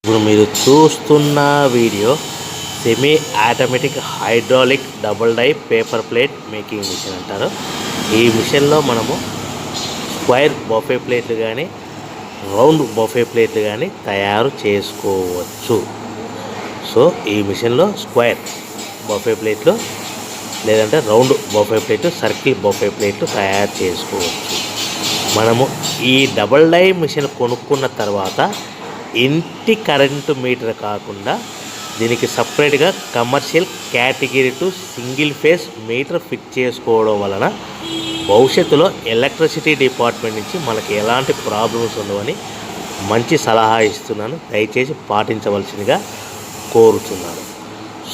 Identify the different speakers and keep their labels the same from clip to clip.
Speaker 1: ఇప్పుడు మీరు చూస్తున్న video semi automatic hydraulic double die paper plate making machine అంటారు. ఈ మిషన్లో మనము స్క్వైర్ బఫే ప్లేట్లు కానీ రౌండ్ బఫే ప్లేట్లు కానీ తయారు చేసుకోవచ్చు. సో ఈ మిషన్లో స్క్వైర్ బఫే ప్లేట్లు లేదంటే రౌండ్ బఫే ప్లేట్లు, సర్కిల్ బఫే ప్లేట్లు తయారు చేసుకోవచ్చు. మనము ఈ డబుల్ డై మిషన్ కొనుక్కున్న తర్వాత ఇంటి కరెంటు మీటర్ కాకుండా దీనికి సపరేట్గా commercial category to single phase metre fit చేసుకోవడం వలన భవిష్యత్తులో ఎలక్ట్రిసిటీ డిపార్ట్మెంట్ నుంచి మనకి ఎలాంటి ప్రాబ్లమ్స్ ఉండవని మంచి సలహా ఇస్తున్నాను. దయచేసి పాటించవలసిందిగా కోరుతున్నాను.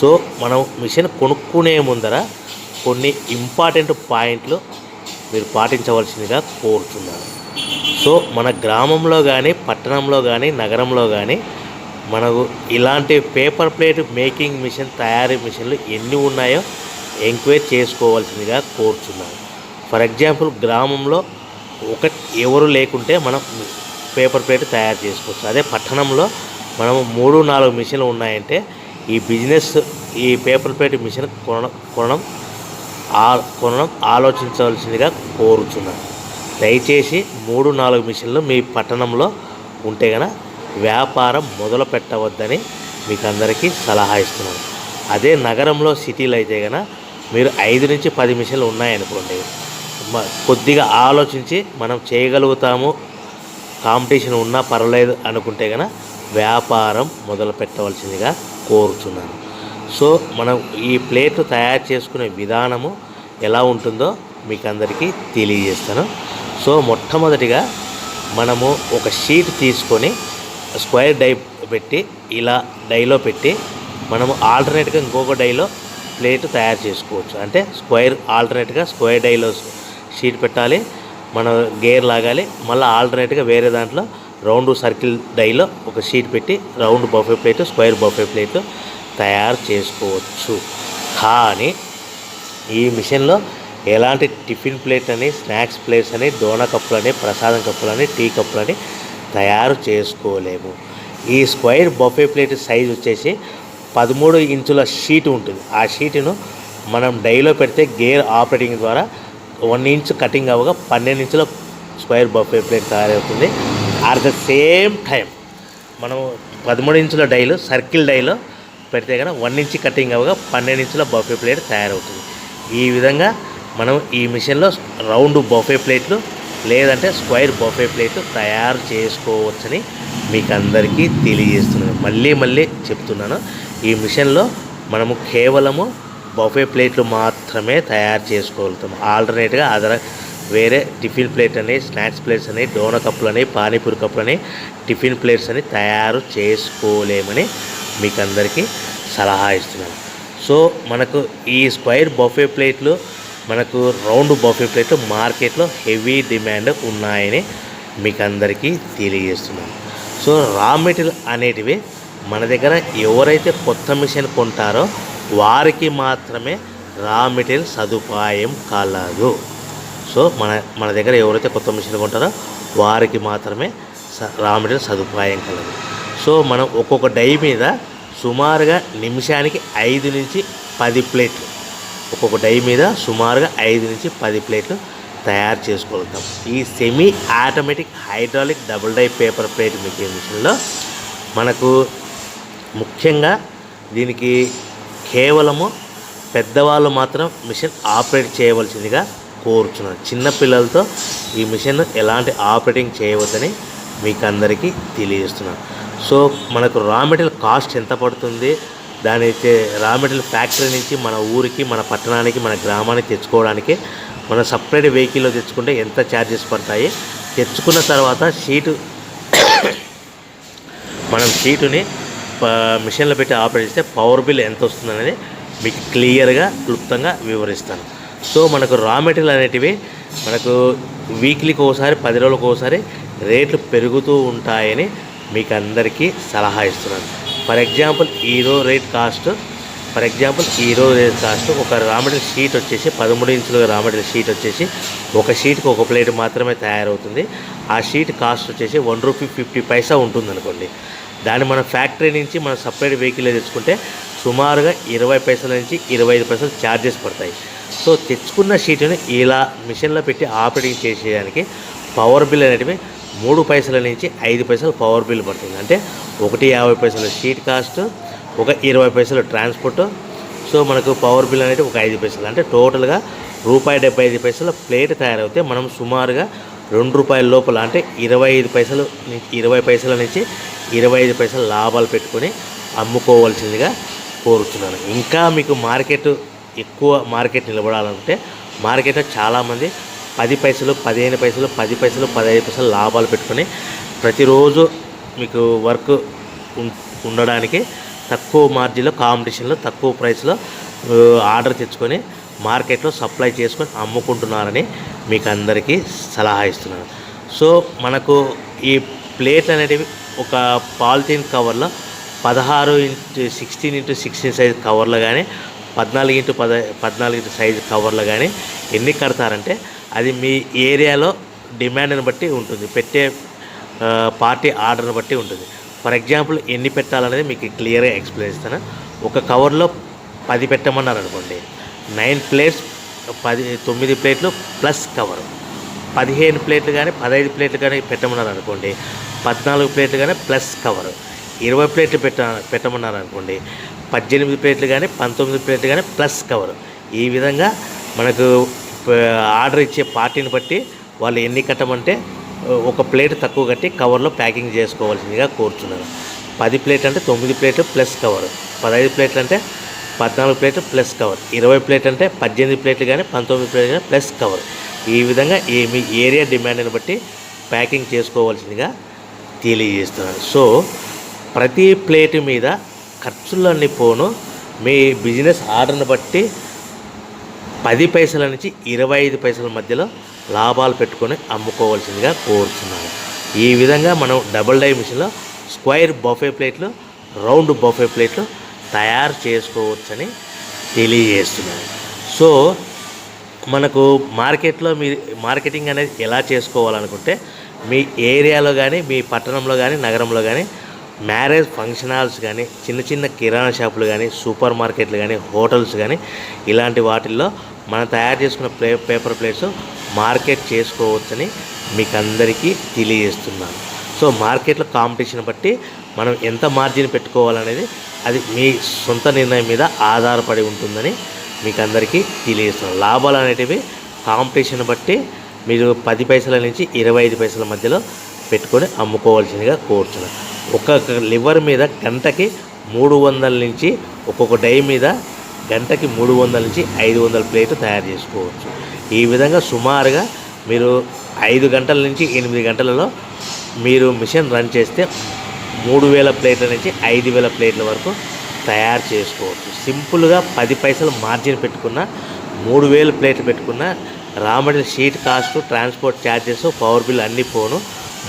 Speaker 1: సో మనం మిషన్ కొనుక్కునే ముందర కొన్ని ఇంపార్టెంట్ పాయింట్లు మీరు పాటించవలసిందిగా కోరుతున్నాను. సో మన గ్రామంలో కానీ పట్టణంలో కానీ నగరంలో కానీ మనకు ఇలాంటి పేపర్ ప్లేట్ మేకింగ్ మిషన్ తయారీ మిషన్లు ఎన్ని ఉన్నాయో ఎంక్వైరీ చేసుకోవాల్సిందిగా కోరుతున్నాను. ఫర్ ఎగ్జాంపుల్ గ్రామంలో ఎవరు లేకుంటే మనం పేపర్ ప్లేట్ తయారు చేసుకోవచ్చు. అదే పట్టణంలో మనము 3-4 మిషన్లు ఉన్నాయంటే ఈ బిజినెస్ ఈ పేపర్ ప్లేట్ మిషన్ కొనడం ఆలోచించవలసిందిగా కోరుచున్నాను. దయచేసి 3-4 మిషన్లు మీ పట్టణంలో ఉంటే కనుక వ్యాపారం మొదలు పెట్టవద్దని మీకు అందరికీ సలహా ఇస్తున్నాను. అదే నగరంలో సిటీలో అయితే కనుక మీరు 5-10 మిషన్లు ఉన్నాయనుకోండి, కొద్దిగా ఆలోచించి మనం చేయగలుగుతాము, కాంపిటీషన్ ఉన్నా పర్వాలేదు అనుకుంటే కనుక వ్యాపారం మొదలు పెట్టవలసిందిగా కోరుచున్నాను. సో మనం ఈ ప్లేట్లు తయారు చేసుకునే విధానము ఎలా ఉంటుందో మీకు అందరికీ తెలియజేస్తాను. సో మొట్టమొదటిగా మనము ఒక షీట్ తీసుకొని స్క్వేర్ డై పెట్టి ఇలా డైలో పెట్టి మనము ఆల్టర్నేట్గా ఇంకొక డైలో ప్లేట్ తయారు చేసుకోవచ్చు. అంటే ఆల్టర్నేట్గా స్క్వేర్ డైలో షీట్ పెట్టాలి, మనం గేర్ లాగాలి, మళ్ళీ ఆల్టర్నేట్గా వేరే దాంట్లో రౌండ్ సర్కిల్ డైలో ఒక షీట్ పెట్టి round buffet plate, square buffet plate తయారు చేసుకోవచ్చు. కానీ ఈ మిషన్లో ఎలాంటి టిఫిన్ ప్లేట్ అని, స్నాక్స్ ప్లేట్స్ అని, డోనా కప్పులని, ప్రసాదం కప్పులని, టీ కప్పులని తయారు చేసుకోలేము. ఈ స్క్వేర్ బఫే ప్లేట్ సైజ్ వచ్చేసి 13 ఇంచుల షీట్ ఉంటుంది. ఆ షీటును మనం డైలో పెడితే గేర్ ఆపరేటింగ్ ద్వారా 1 ఇంచ్ కటింగ్ అవ్వగా 12 ఇంచుల స్క్వేర్ బఫే ప్లేట్ తయారవుతుంది. అట్ ద సేమ్ టైం మనం 13 ఇంచుల డైలు సర్కిల్ డైలో పెడితే కనుక 1 ఇంచ్ కటింగ్ అవ్వగా 12 ఇంచుల బఫే ప్లేట్ తయారవుతుంది. ఈ విధంగా మనం ఈ మిషన్లో రౌండ్ బఫే ప్లేట్లు లేదంటే స్క్వేర్ బఫే ప్లేట్లు తయారు చేసుకోవచ్చని మీకు అందరికీ తెలియజేస్తున్నాను. మళ్ళీ చెప్తున్నాను, ఈ మిషన్లో మనము కేవలము బఫే ప్లేట్లు మాత్రమే తయారు చేసుకోగలుగుతాం. ఆల్టర్నేట్గా వేరే టిఫిన్ ప్లేట్ అని, స్నాక్స్ ప్లేట్స్ అని, డోనా కప్పులని, పానీపూరి కప్పులని, టిఫిన్ ప్లేట్స్ అని తయారు చేసుకోలేమని మీకు అందరికీ సలహా ఇస్తున్నాను. సో మనకు ఈ స్క్వేర్ బఫే ప్లేట్లు, మనకు రౌండ్ బఫే ప్లేట్లు మార్కెట్లో హెవీ డిమాండ్ ఉన్నాయని మీకు అందరికీ తెలియజేస్తున్నాను. సో రా మెటీరియల్ అనేటివి మన దగ్గర ఎవరైతే కొత్త మిషన్ కొంటారో వారికి మాత్రమే రా మెటీరియల్ సదుపాయం కలదు. సో మన దగ్గర ఎవరైతే కొత్త మిషన్ కొంటారో వారికి మాత్రమే రా మెటీరియల్ సదుపాయం కలదు. సో మనం ఒక్కొక్క డై మీద సుమారుగా నిమిషానికి 5-10 ప్లేట్లు, ఒక్కొక్క డై మీద సుమారుగా 5-10 ప్లేట్లు తయారు చేసుకోగలుగుతాం. ఈ semi automatic hydraulic double die paper plate making మిషన్లో మనకు ముఖ్యంగా దీనికి కేవలము పెద్దవాళ్ళు మాత్రం మిషన్ ఆపరేట్ చేయవలసిందిగా కోరుచున్నాను. చిన్నపిల్లలతో ఈ మిషన్ ఎలాంటి ఆపరేటింగ్ చేయవద్దని మీకు అందరికీ తెలియజేస్తున్నాను. సో మనకు రా మెటీరియల్ కాస్ట్ ఎంత పడుతుంది, దానైతే రా మెటీరియల్ ఫ్యాక్టరీ నుంచి మన ఊరికి, మన పట్టణానికి, మన గ్రామానికి తెచ్చుకోవడానికి మనం సపరేట్ వెహికల్లో తెచ్చుకుంటే ఎంత ఛార్జెస్ పడతాయి, తెచ్చుకున్న తర్వాత మనం షీటుని మిషన్లో పెట్టి ఆపరేట్ చేస్తే పవర్ బిల్ ఎంత వస్తుందనేది మీకు క్లియర్గా క్లుప్తంగా వివరిస్తాను. సో మనకు రా మెటీరియల్ అనేటివి మనకు వీక్లీకి ఒకసారి, 10 రోజులకు ఒకసారి రేట్లు పెరుగుతూ ఉంటాయని మీకు అందరికీ సలహా ఇస్తున్నాను. ఫర్ ఎగ్జాంపుల్ ఈరోజు రేట్ కాస్ట్ ఒక రా మెటీరియల్ షీట్ వచ్చేసి 13 ఇంచుల రా మెటీరియల్ షీట్ వచ్చేసి ఒక షీట్కి ఒక ప్లేట్ మాత్రమే తయారవుతుంది. ఆ షీట్ కాస్ట్ వచ్చేసి ₹1.50 ఉంటుంది అనుకోండి. దాన్ని మన ఫ్యాక్టరీ నుంచి మనం సపరేట్ వెహికల్ తెచ్చుకుంటే సుమారుగా 20 పైసల నుంచి 25 పైసలు ఛార్జెస్ పడతాయి. సో తెచ్చుకున్న షీట్ని ఇలా మిషన్లో పెట్టి ఆపరేటింగ్ చేసేదానికి పవర్ బిల్ అనేటివి 3 పైసల నుంచి 5 పైసలు పవర్ బిల్ పడుతుంది. అంటే 1.50 పైసలు షీట్ కాస్ట్, ఒక 20 పైసలు ట్రాన్స్పోర్ట్. సో మనకు పవర్ బిల్ అనేది ఒక 5 పైసలు, అంటే టోటల్గా ₹1.75 ప్లేట్ తయారైతే మనం సుమారుగా ₹2 లోపల, అంటే 20 పైసల నుంచి 25 పైసలు లాభాలు పెట్టుకొని అమ్ముకోవాల్సిందిగా కోరుతున్నాను. ఇంకా మీకు ఎక్కువ మార్కెట్ నిలబడాలంటే మార్కెట్లో చాలామంది 10 పైసలు, 15 పైసలు, 10 పైసలు, 15 పైసలు లాభాలు పెట్టుకొని ప్రతిరోజు మీకు వర్క్ ఉండడానికి తక్కువ మార్జిన్లో, కాంపిటీషన్లో, తక్కువ ప్రైస్లో ఆర్డర్ తెచ్చుకొని మార్కెట్లో సప్లై చేసుకొని అమ్ముకుంటున్నారని మీకు అందరికీ సలహా ఇస్తున్నాను. సో మనకు ఈ ప్లేట్లు అనేటివి ఒక పాలిథీన్ కవర్లో 16x16x16 సైజ్ కవర్లో కానీ 14x14 సైజు కవర్లో కానీ ఎన్ని కడతారంటే అది మీ ఏరియాలో డిమాండ్ని బట్టి ఉంటుంది, పెట్టే పార్టీ ఆర్డర్ని బట్టి ఉంటుంది. ఫర్ ఎగ్జాంపుల్ ఎన్ని పెట్టాలనేది మీకు క్లియర్గా ఎక్స్ప్లెయిన్ ఇస్తాను. ఒక కవర్లో 10 పెట్టమన్నారు అనుకోండి, 9 ప్లేట్స్, 9 ప్లేట్లు ప్లస్ కవర్. 15 ప్లేట్లు కానీ 15 ప్లేట్లు కానీ పెట్టమన్నారు అనుకోండి, 14 ప్లేట్లు కానీ ప్లస్ కవర్. 20 ప్లేట్లు పెట్టమన్నారు అనుకోండి, 18 ప్లేట్లు కానీ 19 ప్లేట్లు కానీ ప్లస్ కవర్. ఈ విధంగా మనకు ఆర్డర్ ఇచ్చే పార్టీని బట్టి వాళ్ళు ఎన్ని కట్టమంటే ఒక ప్లేట్ తక్కువ కట్టి కవర్లో ప్యాకింగ్ చేసుకోవాల్సిందిగా కోరుచున్నాను. 10 ప్లేట్ అంటే 9 ప్లేట్లు ప్లస్ కవర్, 15 ప్లేట్లు అంటే 14 ప్లేట్లు ప్లస్ కవర్, 20 ప్లేట్లు అంటే 18 ప్లేట్లు కానీ 19 ప్లేట్లు కానీ ప్లస్ కవర్. ఈ విధంగా మీ ఏరియా డిమాండ్ని బట్టి ప్యాకింగ్ చేసుకోవాల్సిందిగా తెలియజేస్తున్నాను. సో ప్రతి ప్లేటు మీద ఖర్చులన్నీ పోను మీ బిజినెస్ ఆర్డర్ని బట్టి 10 పైసల నుంచి 25 పైసల మధ్యలో లాభాలు పెట్టుకొని అమ్ముకోవాల్సిందిగా కోరుతున్నాను. ఈ విధంగా మనం డబుల్ డై మిషన్లో స్క్వేర్ బఫే ప్లేట్లు, రౌండ్ బఫే ప్లేట్లు తయారు చేసుకోవచ్చని తెలియజేస్తున్నాను. సో మనకు మార్కెట్లో మీ మార్కెటింగ్ అనేది ఎలా చేసుకోవాలనుకుంటే మీ ఏరియాలో కానీ, మీ పట్టణంలో కానీ, నగరంలో కానీ మ్యారేజ్ ఫంక్షన్ హాల్స్ కానీ, చిన్న చిన్న కిరాణా షాపులు కానీ, సూపర్ మార్కెట్లు కానీ, హోటల్స్ కానీ ఇలాంటి వాటిల్లో మనం తయారు చేసుకున్న పేపర్ ప్లేట్స్ మార్కెట్ చేసుకోవచ్చని మీకు అందరికీ తెలియజేస్తున్నాను. సో మార్కెట్లో కాంపిటీషన్ బట్టి మనం ఎంత మార్జిన్ పెట్టుకోవాలనేది అది మీ సొంత నిర్ణయం మీద ఆధారపడి ఉంటుందని మీకు అందరికీ తెలియజేస్తున్నాను. లాభాలు అనేటివి కాంపిటీషన్ బట్టి మీరు 10 పైసల నుంచి 25 పైసల మధ్యలో పెట్టుకొని అమ్ముకోవాల్సిందిగా కోరుతున్నాను. ఒక్కొక్క లివర్ మీద గంటకి 300 నుంచి, ఒక్కొక్క డై మీద గంటకి 300 నుంచి 500 ప్లేట్లు తయారు చేసుకోవచ్చు. ఈ విధంగా సుమారుగా మీరు 5 గంటల నుంచి 8 గంటలలో మీరు మిషన్ రన్ చేస్తే 3000 ప్లేట్ల నుంచి 5000 ప్లేట్ల వరకు తయారు చేసుకోవచ్చు. సింపుల్గా 10 పైసలు మార్జిన్ పెట్టుకున్న 3000 ప్లేట్లు పెట్టుకున్న raw material sheet cost, transport charges, power bill అన్నీ పోను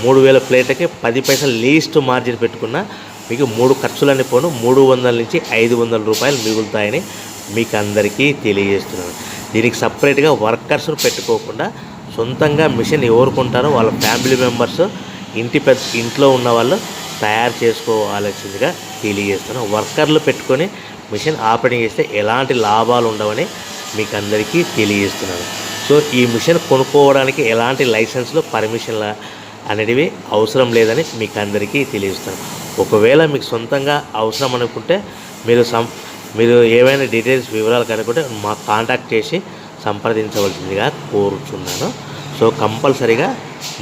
Speaker 1: 3000 ప్లేట్లకి 10 పైసలు లీస్ట్ మార్జిన్ పెట్టుకున్న మీకు 3 ఖర్చులన్నీ పోను 300 నుంచి 500 రూపాయలు మిగులుతాయని మీకు అందరికీ తెలియజేస్తున్నాను. దీనికి సపరేట్గా వర్కర్స్ను పెట్టుకోకుండా సొంతంగా మిషన్ ఎవరు కొంటారో వాళ్ళ ఫ్యామిలీ మెంబర్స్, ఇంట్లో ఉన్న వాళ్ళు తయారు చేసుకోవాల్సిందిగా తెలియజేస్తున్నాను. వర్కర్లు పెట్టుకొని మిషన్ ఆపరేటింగ్ చేస్తే ఎలాంటి లాభాలు ఉండవని మీకు అందరికీ తెలియజేస్తున్నాను. సో ఈ మిషన్ కొనుక్కోవడానికి ఎలాంటి లైసెన్స్లు, పర్మిషన్ల అనేటివి అవసరం లేదని మీకు అందరికీ తెలియజేస్తాను. ఒకవేళ మీకు సొంతంగా అవసరం అనుకుంటే మీరు ఏమైనా డీటెయిల్స్, వివరాలు కనుక్కుంటే మాకు కాంటాక్ట్ చేసి సంప్రదించవలసిందిగా కోరుచున్నాను. సో కంపల్సరీగా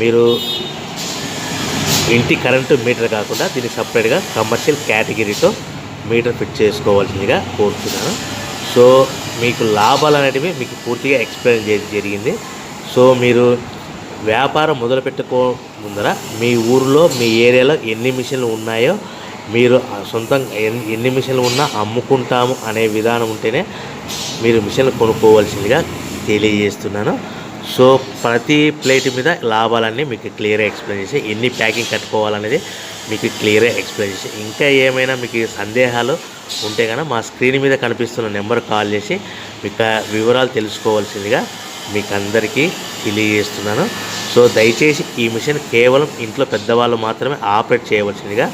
Speaker 1: మీరు ఇంటి కరెంటు మీటర్ కాకుండా దీనికి సపరేట్గా కమర్షియల్ కేటగిరీతో మీటర్ ఫిట్ చేసుకోవాల్సిందిగా కోరుతున్నాను. సో మీకు లాభాలు అనేటివి మీకు పూర్తిగా ఎక్స్ప్లెయిన్ జరిగింది. సో మీరు వ్యాపారం మొదలుపెట్టుకో ముందర మీ ఊరిలో, మీ ఏరియాలో ఎన్ని మిషన్లు ఉన్నాయో, మీరు సొంతంగా ఎన్ని మిషన్లు ఉన్నా అమ్ముకుంటాము అనే విధానం ఉంటేనే మీరు మిషన్లు కొనుక్కోవాల్సిందిగా తెలియజేస్తున్నాను. సో ప్రతి ప్లేట్ మీద లాభాలన్నీ మీకు క్లియర్గా ఎక్స్ప్లెయిన్ చేసి, ఎన్ని ప్యాకింగ్ కట్టుకోవాలనేది మీకు క్లియర్గా ఎక్స్ప్లెయిన్ చేసి, ఇంకా ఏమైనా మీకు సందేహాలు ఉంటే కనుక మా స్క్రీన్ మీద కనిపిస్తున్న నెంబర్ కాల్ చేసి మీకు వివరాలు తెలుసుకోవాల్సిందిగా మీకు అందరికీ తెలియజేస్తున్నాను. సో దయచేసి ఈ మిషన్ కేవలం ఇంట్లో పెద్దవాళ్ళు మాత్రమే ఆపరేట్ చేయవలసిందిగా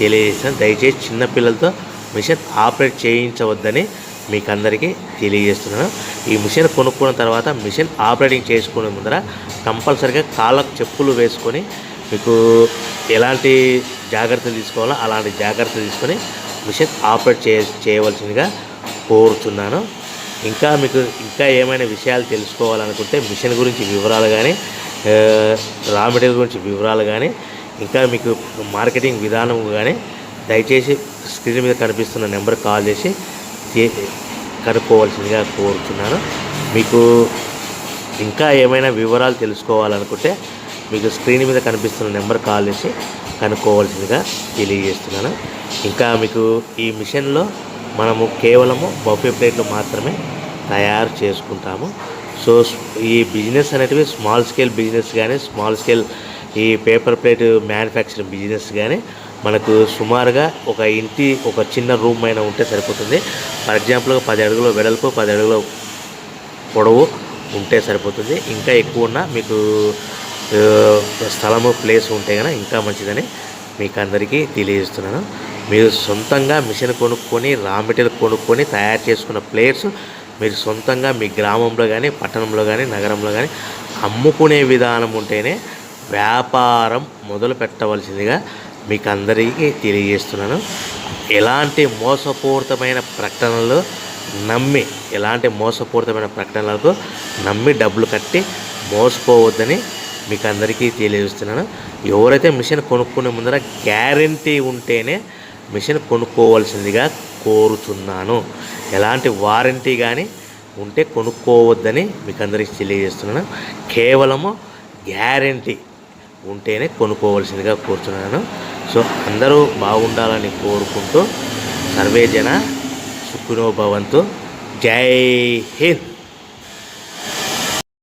Speaker 1: తెలియజేస్తాను. దయచేసి చిన్నపిల్లలతో మిషన్ ఆపరేట్ చేయించవద్దని మీకు అందరికీ తెలియజేస్తున్నాను. ఈ మిషన్ కొనుక్కున్న తర్వాత మిషన్ ఆపరేటింగ్ చేసుకునే ముందర కంపల్సరిగా కాళ్ళకు చెప్పులు వేసుకొని మీకు ఎలాంటి జాగ్రత్తలు తీసుకోవాలో అలాంటి జాగ్రత్తలు తీసుకొని మిషన్ ఆపరేట్ చేయవలసిందిగా కోరుచున్నాను. మీకు ఏమైనా విషయాలు తెలుసుకోవాలనుకుంటే మిషన్ గురించి వివరాలు కానీ, రా మెటీరియల్ గురించి వివరాలు కానీ, మీకు మార్కెటింగ్ విధానం కానీ దయచేసి స్క్రీన్ మీద కనిపిస్తున్న నెంబర్ కాల్ చేసి కనుక్కోవాల్సిందిగా కోరుతున్నాను. మీకు ఏమైనా వివరాలు తెలుసుకోవాలనుకుంటే మీకు స్క్రీన్ మీద కనిపిస్తున్న నెంబర్ కాల్ చేసి కనుక్కోవాల్సిందిగా తెలియజేస్తున్నాను. మీకు ఈ మిషన్లో మనము కేవలము బఫే ప్లేట్లు మాత్రమే తయారు చేసుకుంటాము. సో ఈ బిజినెస్ అనేటివి స్మాల్ స్కేల్ బిజినెస్ కానీ, స్మాల్ స్కేల్ ఈ పేపర్ ప్లేట్ మ్యానుఫ్యాక్చరింగ్ బిజినెస్ కానీ మనకు సుమారుగా ఒక చిన్న రూమ్ అయినా ఉంటే సరిపోతుంది. ఫర్ ఎగ్జాంపుల్గా 10 అడుగుల వెడల్పు, 10 అడుగుల పొడవు ఉంటే సరిపోతుంది. ఎక్కువ ఉన్న మీకు స్థలము ప్లేస్ ఉంటే కనుక ఇంకా మంచిదని మీకు అందరికీ తెలియజేస్తున్నాను. మీరు సొంతంగా మిషన్ కొనుక్కొని, రా మెటీరియల్ కొనుక్కొని తయారు చేసుకున్న ప్లేట్స్ మీరు సొంతంగా మీ గ్రామంలో కానీ, పట్టణంలో కానీ, నగరంలో కానీ అమ్ముకునే విధానం ఉంటేనే వ్యాపారం మొదలు పెట్టవలసిందిగా మీకు అందరికీ తెలియజేస్తున్నాను. ఎలాంటి మోసపూరితమైన ప్రకటనలకు నమ్మి డబ్బులు కట్టి మోసపోవద్దని మీకు అందరికీ తెలియజేస్తున్నాను. ఎవరైతే మిషన్ కొనుక్కునే ముందర గ్యారంటీ ఉంటేనే మిషన్ కొనుక్కోవాల్సిందిగా కోరుతున్నాను. ఎలాంటి వారంటీ కానీ ఉంటే కొనుక్కోవద్దని మీకు అందరికీ తెలియజేస్తున్నాను. కేవలము గ్యారంటీ ఉంటేనే కొనుక్కోవాల్సిందిగా కోరుతున్నాను. సో అందరూ బాగుండాలని కోరుకుంటూ సర్వే జన సుఖినో భవంతు. జై హింద్.